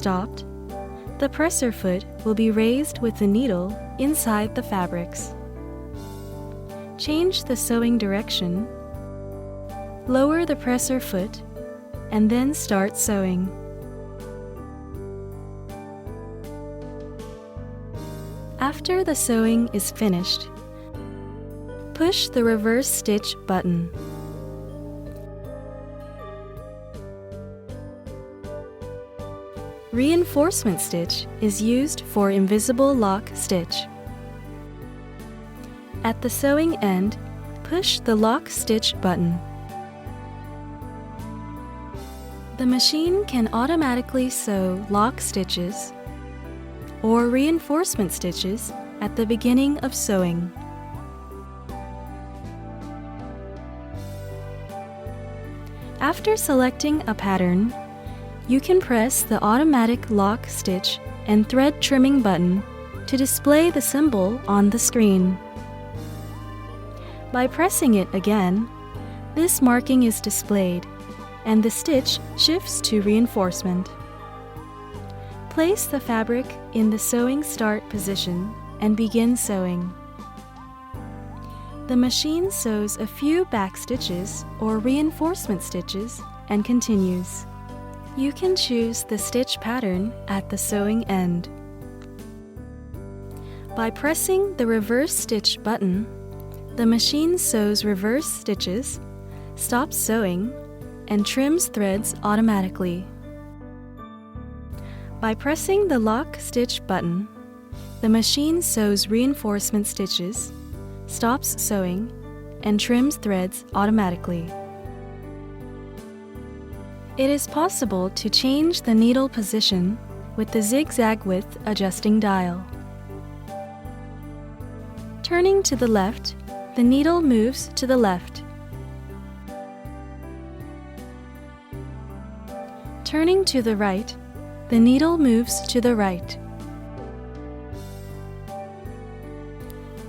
stopped, the presser foot will be raised with the needle inside the fabrics. Change the sewing direction, lower the presser foot, and then start sewing. After the sewing is finished, push the reverse stitch button. Reinforcement stitch is used for invisible lock stitch. At the sewing end, push the lock stitch button. The machine can automatically sew lock stitches or reinforcement stitches at the beginning of sewing. After selecting a pattern, you can press the automatic lock stitch and thread trimming button to display the symbol on the screen. By pressing it again, this marking is displayed and the stitch shifts to reinforcement. Place the fabric in the sewing start position and begin sewing. The machine sews a few back stitches or reinforcement stitches and continues. You can choose the stitch pattern at the sewing end. By pressing the reverse stitch button, the machine sews reverse stitches, stops sewing, and trims threads automatically. By pressing the lock stitch button, the machine sews reinforcement stitches, stops sewing, and trims threads automatically. It is possible to change the needle position with the zigzag width adjusting dial. Turning to the left, the needle moves to the left. Turning to the right, the needle moves to the right.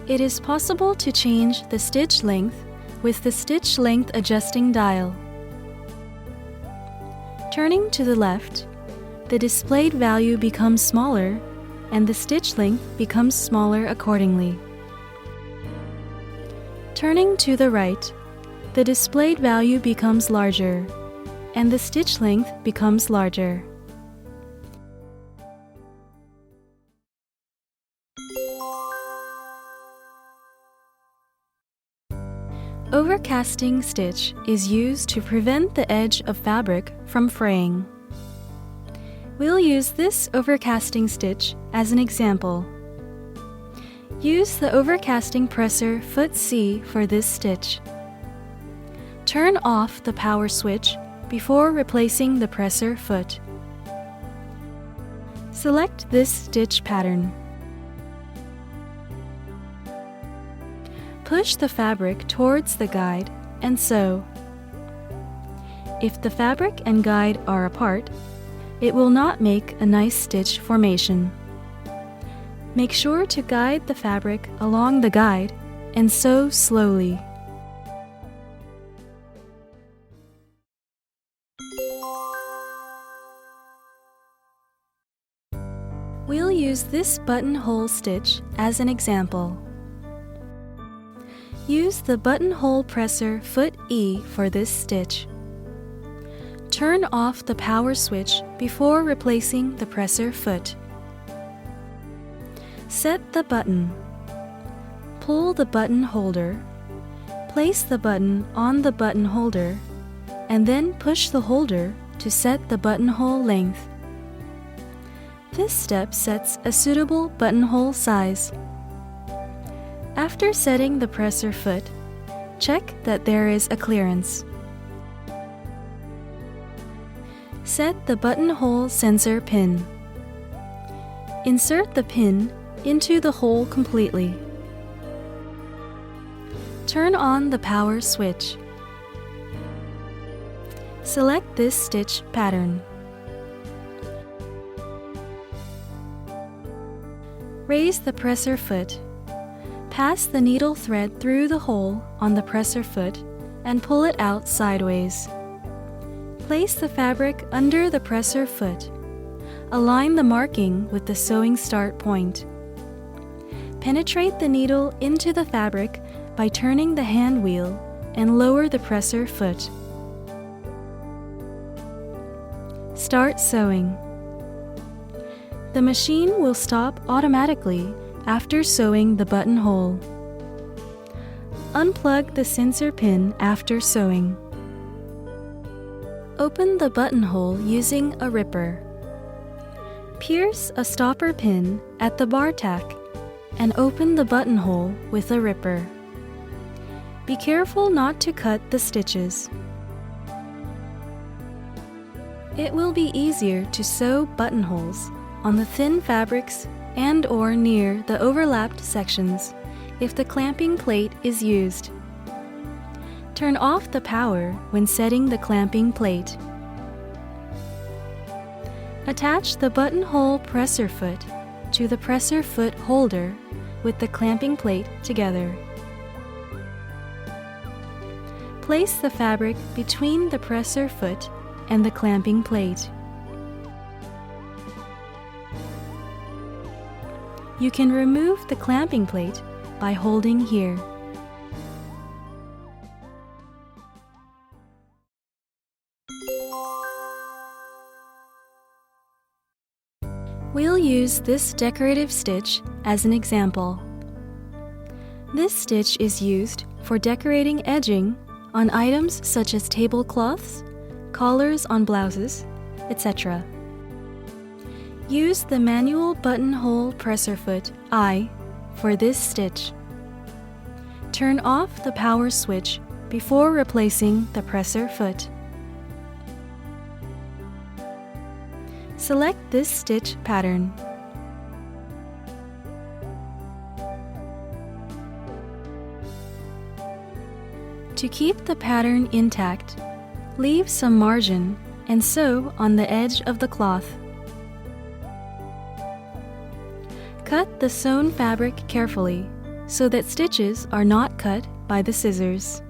It is possible to change the stitch length with the stitch length adjusting dial. Turning to the left, the displayed value becomes smaller and the stitch length becomes smaller accordingly. Turning to the right, the displayed value becomes larger and the stitch length becomes larger. Overcasting stitch is used to prevent the edge of fabric from fraying. We'll use this overcasting stitch as an example. Use the overcasting presser foot C for this stitch. Turn off the power switch before replacing the presser foot. Select this stitch pattern. Push the fabric towards the guide and sew. If the fabric and guide are apart, it will not make a nice stitch formation. Make sure to guide the fabric along the guide and sew slowly. We'll use this buttonhole stitch as an example. Use the buttonhole presser foot E for this stitch. Turn off the power switch before replacing the presser foot. Set the button. Pull the button holder. Place the button on the button holder and then push the holder to set the buttonhole length. This step sets a suitable buttonhole size. After setting the presser foot, check that there is a clearance. Set the buttonhole sensor pin. Insert the pin into the hole completely. Turn on the power switch. Select this stitch pattern. Raise the presser foot. Pass the needle thread through the hole on the presser foot and pull it out sideways. Place the fabric under the presser foot. align the marking with the sewing start point. Penetrate the needle into the fabric by turning the hand wheel and lower the presser foot. Start sewing. The machine will stop automatically after sewing the buttonhole. Unplug the sensor pin after sewing. Open the buttonhole using a ripper. Pierce a stopper pin at the bar tack and open the buttonhole with a ripper. Be careful not to cut the stitches. It will be easier to sew buttonholes on the thin fabrics and/or near the overlapped sections if the clamping plate is used. Turn off the power when setting the clamping plate. Attach the buttonhole presser foot to the presser foot holder with the clamping plate together. Place the fabric between the presser foot and the clamping plate. You can remove the clamping plate by holding here. We'll use this decorative stitch as an example. This stitch is used for decorating edging on items such as tablecloths, collars on blouses, etc. Use the manual buttonhole presser foot I for this stitch. Turn off the power switch before replacing the presser foot. Select this stitch pattern. To keep the pattern intact, leave some margin and sew on the edge of the cloth. Cut the sewn fabric carefully so that stitches are not cut by the scissors.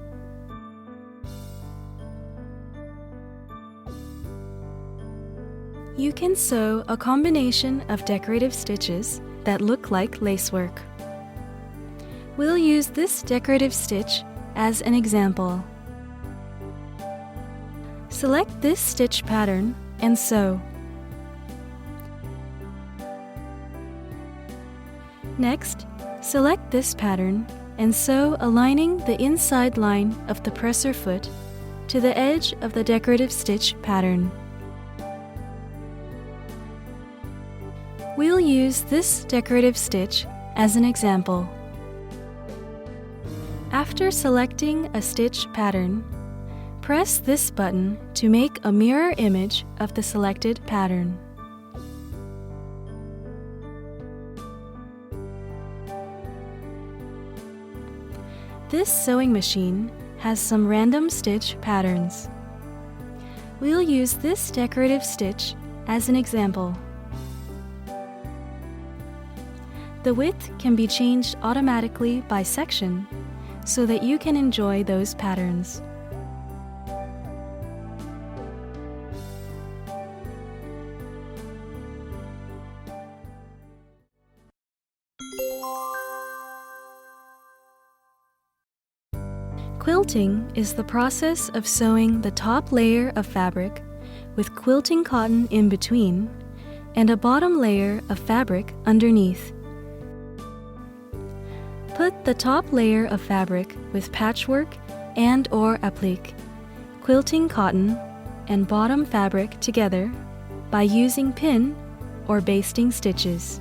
You can sew a combination of decorative stitches that look like lacework. We'll use this decorative stitch as an example. Select this stitch pattern and sew. Next, select this pattern and sew aligning the inside line of the presser foot to the edge of the decorative stitch pattern. We'll use this decorative stitch as an example. After selecting a stitch pattern, press this button to make a mirror image of the selected pattern. This sewing machine has some random stitch patterns. We'll use this decorative stitch as an example. The width can be changed automatically by section so that you can enjoy those patterns. Quilting is the process of sewing the top layer of fabric with quilting cotton in between and a bottom layer of fabric underneath. Put the top layer of fabric with patchwork and/or applique, quilting cotton, and bottom fabric together by using pin or basting stitches.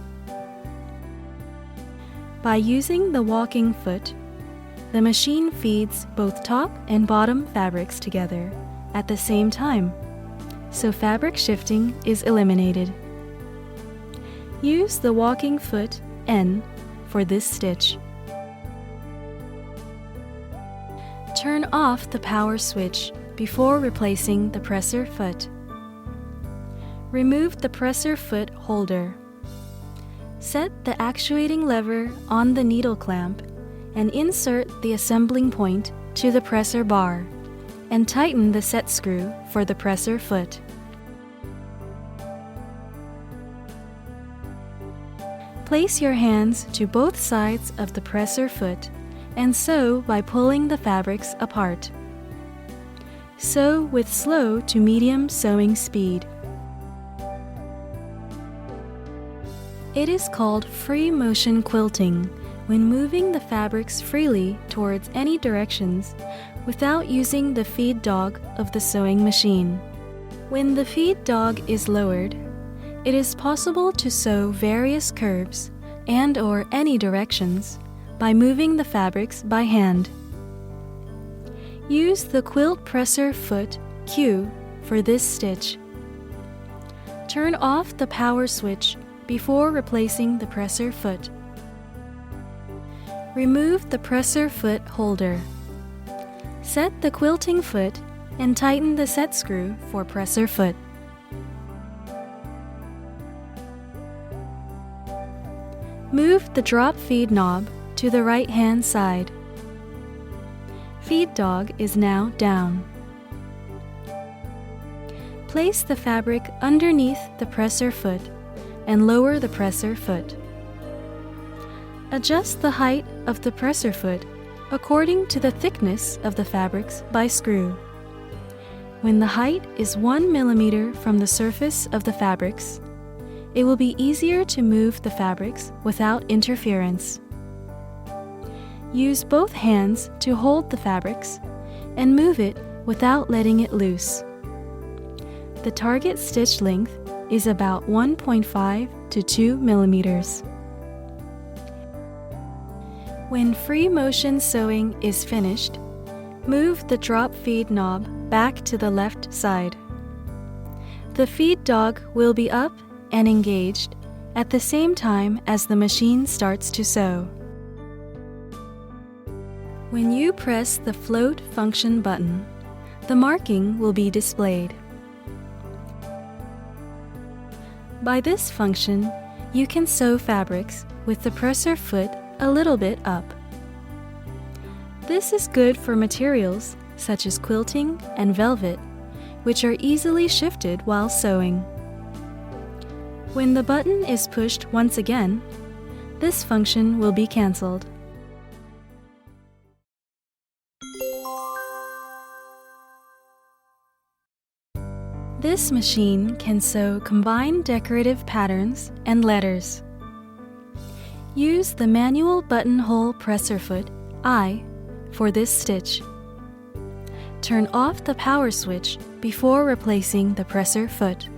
By using the walking foot, the machine feeds both top and bottom fabrics together at the same time, so fabric shifting is eliminated. Use the walking foot N for this stitch. Turn off the power switch before replacing the presser foot. Remove the presser foot holder. Set the actuating lever on the needle clamp and insert the assembling point to the presser bar and tighten the set screw for the presser foot. Place your hands to both sides of the presser foot and sew by pulling the fabrics apart. Sew with slow to medium sewing speed. It is called free motion quilting when moving the fabrics freely towards any directions without using the feed dog of the sewing machine. When the feed dog is lowered, it is possible to sew various curves and/or any directions by moving the fabrics by hand. Use the quilt presser foot Q for this stitch. Turn off the power switch before replacing the presser foot. Remove the presser foot holder. Set the quilting foot and tighten the set screw for presser foot. Move the drop feed knob to the right-hand side. Feed dog is now down. Place the fabric underneath the presser foot and lower the presser foot. Adjust the height of the presser foot according to the thickness of the fabrics by screw. When the height is 1 millimeter from the surface of the fabrics, it will be easier to move the fabrics without interference. Use both hands to hold the fabrics and move it without letting it loose. The target stitch length is about 1.5 to 2 millimeters. When free motion sewing is finished, move the drop feed knob back to the left side. The feed dog will be up and engaged at the same time as the machine starts to sew. When you press the float function button, the marking will be displayed. By this function, you can sew fabrics with the presser foot a little bit up. This is good for materials such as quilting and velvet, which are easily shifted while sewing. When the button is pushed once again, this function will be cancelled. This machine can sew combined decorative patterns and letters. Use the manual buttonhole presser foot I for this stitch. Turn off the power switch before replacing the presser foot.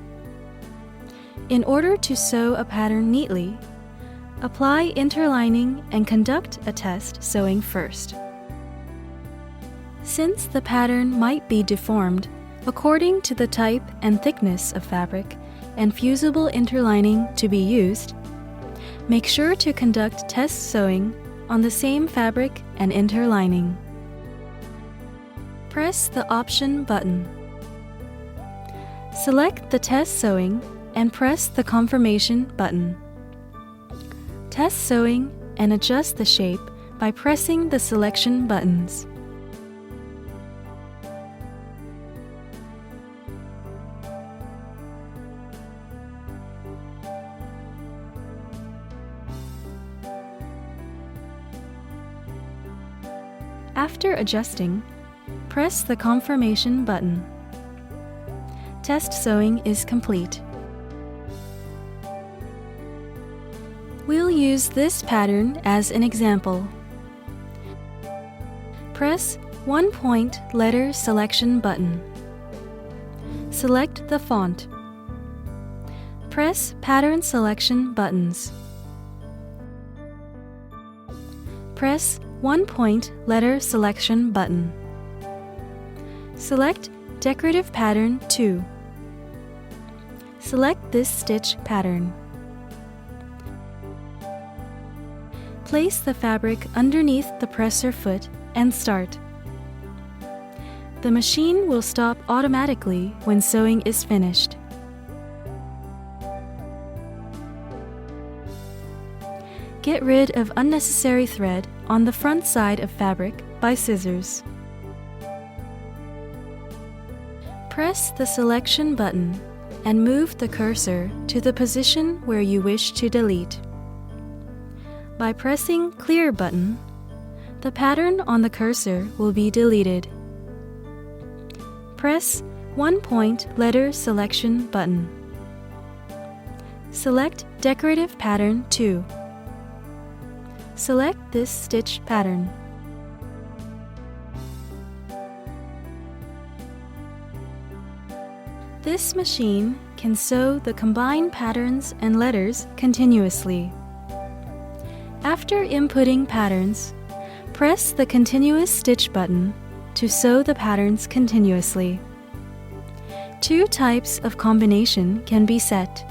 In order to sew a pattern neatly, apply interlining and conduct a test sewing first. Since the pattern might be deformed according to the type and thickness of fabric and fusible interlining to be used, make sure to conduct test sewing on the same fabric and interlining. Press the Option button. Select the test sewing and press the Confirmation button. Test sewing and adjust the shape by pressing the selection buttons. After adjusting, press the Confirmation button. Test sewing is complete. We'll use this pattern as an example. Press 1-point letter selection button. Select the font. Press pattern selection buttons. Press 1-point letter selection button. Select Decorative Pattern 2. Select this stitch pattern. Place the fabric underneath the presser foot and start. The machine will stop automatically when sewing is finished. Get rid of unnecessary thread on the front side of fabric by scissors. Press the selection button and move the cursor to the position where you wish to delete. By pressing Clear button, the pattern on the cursor will be deleted. Press 1-point letter selection button. Select Decorative Pattern 2. Select this stitch pattern. This machine can sew the combined patterns and letters continuously. After inputting patterns, press the Continuous Stitch button to sew the patterns continuously. Two types of combination can be set.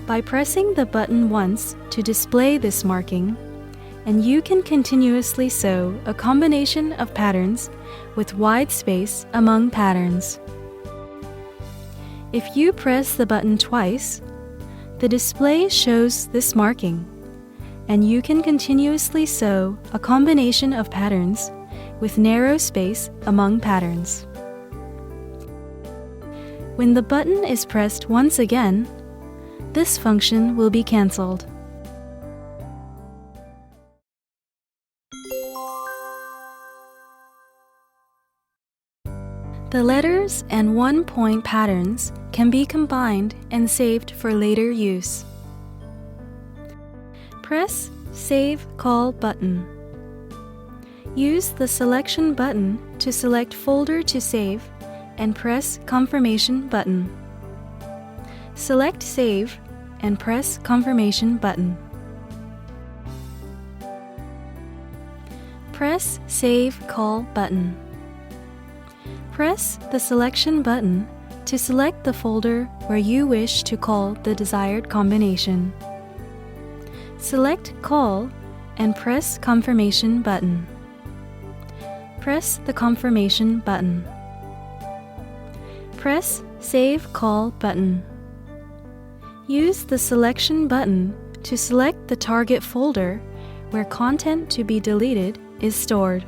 By pressing the button once to display this marking, and you can continuously sew a combination of patterns with wide space among patterns. If you press the button twice, the display shows this marking, and you can continuously sew a combination of patterns with narrow space among patterns. When the button is pressed once again, this function will be cancelled. The letters and 1-point patterns can be combined and saved for later use. Press Save Call button. Use the Selection button to select folder to save and press Confirmation button. Select Save and press Confirmation button. Press Save Call button. Press the Selection button to select the folder where you wish to call the desired combination. Select Call and press Confirmation button. Press the Confirmation button. Press Save Call button. Use the Selection button to select the target folder where content to be deleted is stored.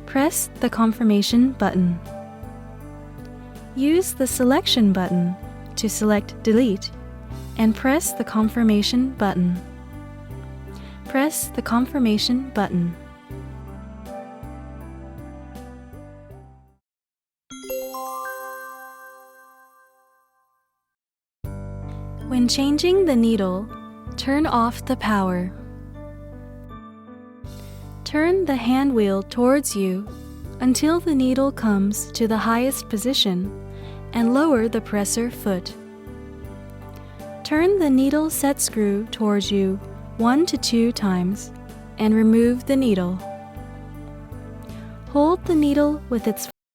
Press the Confirmation button. Use the Selection button to select Delete and press the Confirmation button. Press the Confirmation button. When changing the needle, turn off the power. Turn the hand wheel towards you until the needle comes to the highest position and lower the presser foot. Turn the needle set screw towards you 1 to 2 times and remove the needle. Hold the needle with its